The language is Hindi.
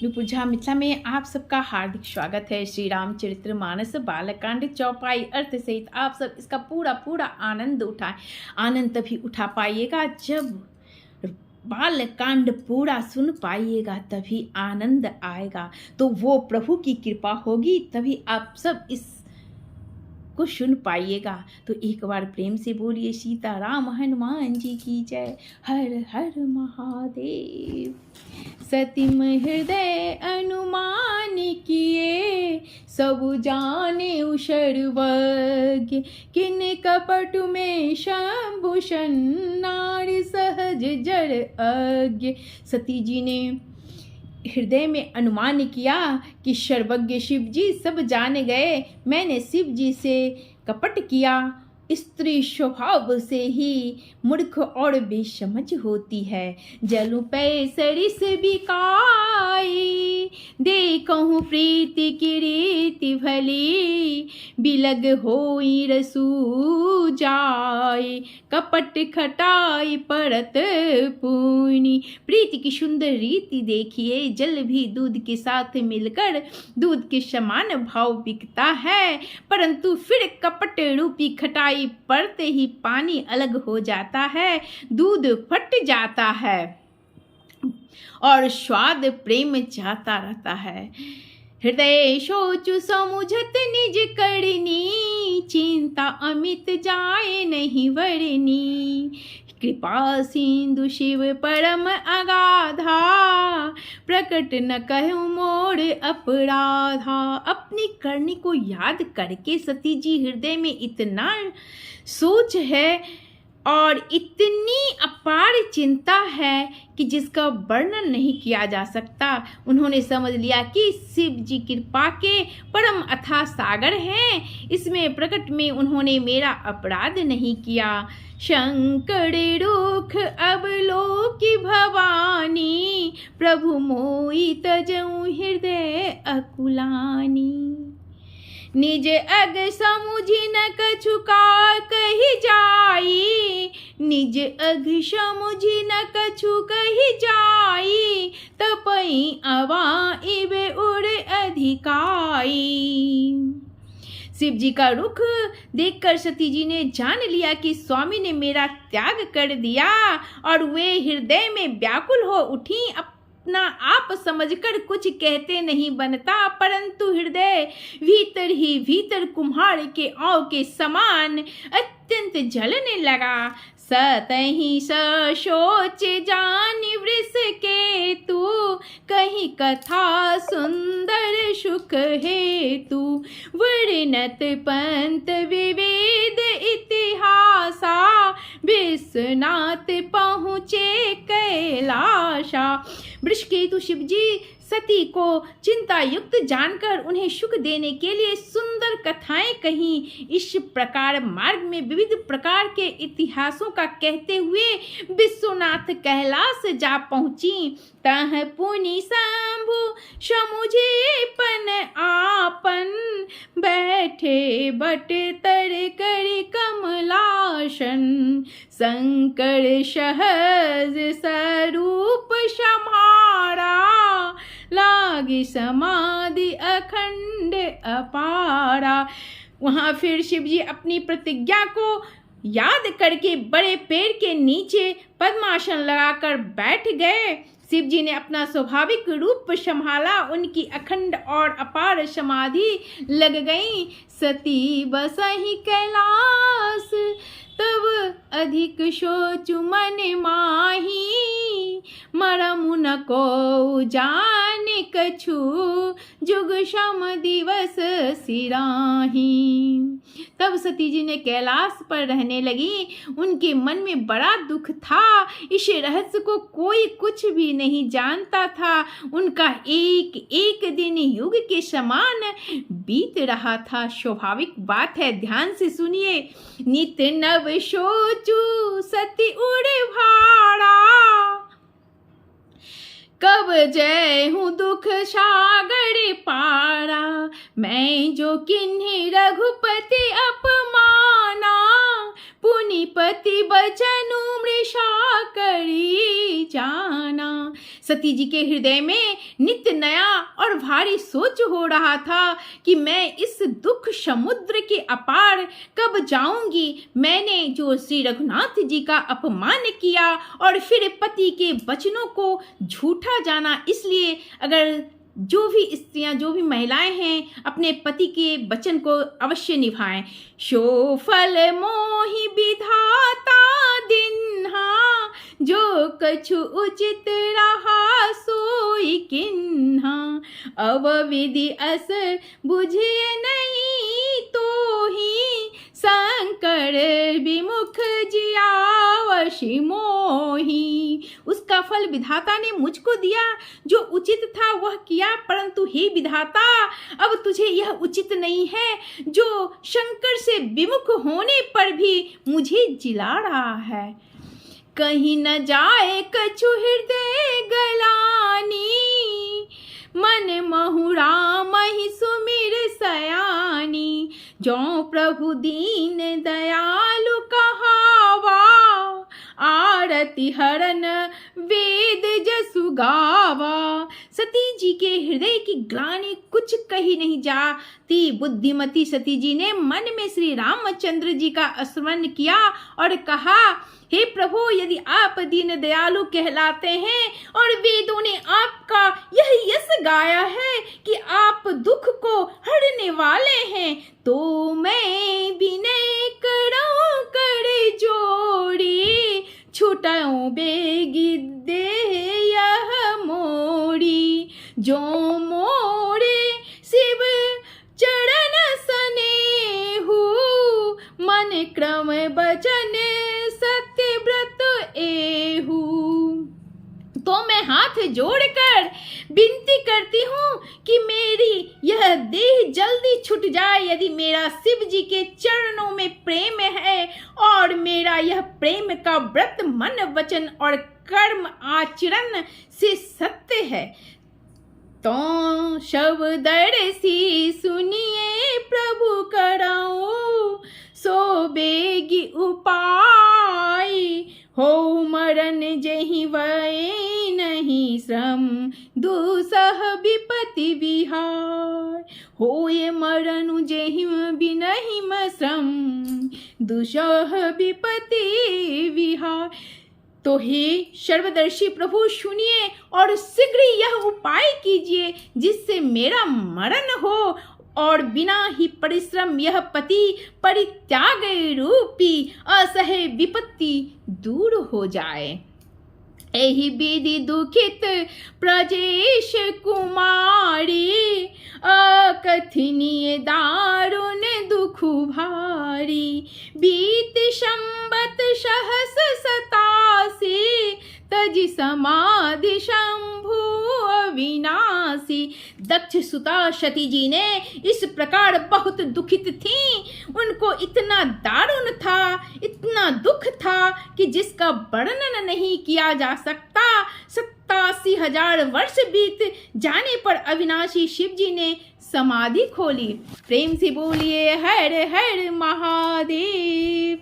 नुपुर झा मिथिला में आप सबका हार्दिक स्वागत है। श्री रामचरितमानस बालकांड चौपाई अर्थ सहित आप सब इसका पूरा पूरा आनंद उठाएं। आनंद तभी उठा पाइएगा जब बालकांड पूरा सुन पाइएगा, तभी आनंद आएगा। तो वो प्रभु की कृपा होगी, तभी आप सब इस को सुन पाइएगा। तो एक बार प्रेम से बोलिए सीता राम हनुमान जी की जय। हर हर महादेव। सतिम हृदय अनुमान किए, सब जाने सर्वज्ञ। किन कपट में शंभूषण, नारी सहज जड़ अज्ञ। सती जी ने हृदय में अनुमान किया कि सर्वज्ञ शिव जी सब जान गए, मैंने शिव जी से कपट किया। स्त्री स्वभाव से ही मूर्ख और बेसमझ होती है। जलू पैसरी से बिकाई, देखूं प्रीति की रीति भली। बिलग होई रसू जाए, कपट खटाई परत पूनी। प्रीति की सुंदर रीति देखिए, जल भी दूध के साथ मिलकर दूध के समान भाव बिकता है, परंतु फिर कपट रूपी खटाई पड़ते ही पानी अलग हो जाता है, दूध फट जाता है और स्वाद प्रेम जाता रहता है। हृदय सोचु समुझत निज करनी, चिंता अमित जाए नहीं वरनी। कृपा सिंधु शिव परम अगाधा, प्रकट न कहूँ मोर अपराधा। अपनी करनी को याद करके सती जी हृदय में इतना सोच है और इतनी अपार चिंता है कि जिसका वर्णन नहीं किया जा सकता। उन्होंने समझ लिया कि शिव जी कृपा के परम अथाह सागर हैं, इसमें प्रकट में उन्होंने मेरा अपराध नहीं किया। शंकर रुख अब लोकी भवानी, प्रभु मोई तजऊं हृदय अकुलानी। निज अग समुझी न कछु का कही जाई, निज अग समुझी न कछु कही जाई। तपई अवा इबे उड़ अधिकाई। शिव जी का रुख देखकर सती जी ने जान लिया कि स्वामी ने मेरा त्याग कर दिया और वे हृदय में व्याकुल हो उठी। अपना आप समझकर कुछ कहते नहीं बनता, परंतु हृदय भीतर ही भीतर कुम्हार के आव के समान अत्यंत जलने लगा। सतहि सोच जानि वृष के तू, कहीं कथा सुंदर सुख हेतु। वर्णत पंत विविध इतिहासा, विश्वनाथ पहुँचे कैलाशा। वृषकेतु शिव जी सती को चिंता युक्त जानकर उन्हें सुख देने के लिए सुंदर कथाएं कहीं। इस प्रकार मार्ग में विविध प्रकार के इतिहासों का कहते हुए विश्वनाथ कैलाश जा पहुंची। तह पुनि शंभु समुझे पन आपन, बैठे बट तर कर कमलासन। शंकर सहज स्वरूप समारा, लागी समाधि अखंड अपारा। वहां फिर शिव जी अपनी प्रतिज्ञा को याद करके बड़े पेड़ के नीचे पद्मासन लगाकर बैठ गए। शिव जी ने अपना स्वाभाविक रूप संभाला, उनकी अखंड और अपार समाधि लग गई। सती बसहि कैलाश, तब अधिक सोचु मन माही। मरमु न को जान कछु, जुग सम दिवस सिराही। तब सती जी ने कैलाश पर रहने लगी। उनके मन में बड़ा दुख था। इस रहस्य को कोई कुछ भी नहीं जानता था। उनका एक एक दिन युग के समान बीत रहा था। स्वाभाविक बात है, ध्यान से सुनिए। नित नव सोचू सती उड़ भाड़ा, कब जय हूँ दुख सागर पारा। मैं जो किन्हीं रघुपति अपमाना, पुनिपति बचनु मृषा करी जाना। सती जी के हृदय में नित्य नया और भारी सोच हो रहा था कि मैं इस दुख समुद्र के अपार कब जाऊंगी। मैंने जो श्री रघुनाथ जी का अपमान किया और फिर पति के वचनों को झूठा जाना, इसलिए अगर जो भी स्त्रियां, जो भी महिलाएं हैं, अपने पति के वचन को अवश्य निभाएं। सो फल मोहि विधाता दिन्हा, जो कछु उचित रहा सोई किन्हा। अब विधि अस बुझे नहीं तो ही, शंकर विमुख जियावशि मोही। उसका फल विधाता ने मुझको दिया, जो उचित था वह किया, परंतु हे विधाता, अब तुझे यह उचित नहीं है जो शंकर से विमुख होने पर भी मुझे जिला रहा है। कहीं न जाए कछु हृदय गलानी, मन महुरा महि सुमिर सयानी। जो प्रभु दीन दयालु कहावा, आरती हरन वेद जसु गावा। सती जी के हृदय की ग्लानि कुछ कही नहीं जाती। बुद्धिमती सती जी ने मन में श्री रामचंद्र जी का स्मरण किया और कहा, हे प्रभु, यदि आप दीन दयालु कहलाते हैं और वेदों ने आपका यह यश गाया है कि आप दुख को हरने वाले हैं, तो मैं विनय करऊं कर जोड़ी, छुटाऊं बेगी दे यह मोड़ी। जो मोरे शिव चरण सनेहु, मन क्रम बचन सत्य व्रत एहू। तो मैं हाथ जोड़कर विनती करती हूँ कि मेरी यह देह जल्दी छूट जाए। यदि मेरा शिव जी के चरणों में प्रेम है और मेरा यह प्रेम का व्रत मन वचन और कर्म आचरण से सत्य है, तो शब्दर्षि सुनिए प्रभु कराऊं, सो बेगी उपाय। हो मरण जहि वै नहीं श्रम, दुसह विपति विहार। होए मरण जहि बिनहिम श्रम, दुसह विपति विहार। तो हे सर्वदर्शी प्रभु, सुनिए और शीघ्र यह उपाय कीजिए जिससे मेरा मरण हो और बिना ही परिश्रम यह पति परित्याग रूपी असह्य विपत्ति दूर हो जाए। एहि विधि दुखित प्रजेश कुमारी, अकथनीय दारुण दुखु भारी। बीत संबत सहस 87, तजि समाधि शंभु अविनाशी। दक्ष सुता सती जी ने इस प्रकार बहुत दुखित थीं। उनको इतना दारुण था, इतना दुख था कि जिसका वर्णन नहीं किया जा सकता। 87,000 वर्ष बीत जाने पर अविनाशी शिव जी ने समाधि खोली। प्रेम से बोलिए हर हर महादेव।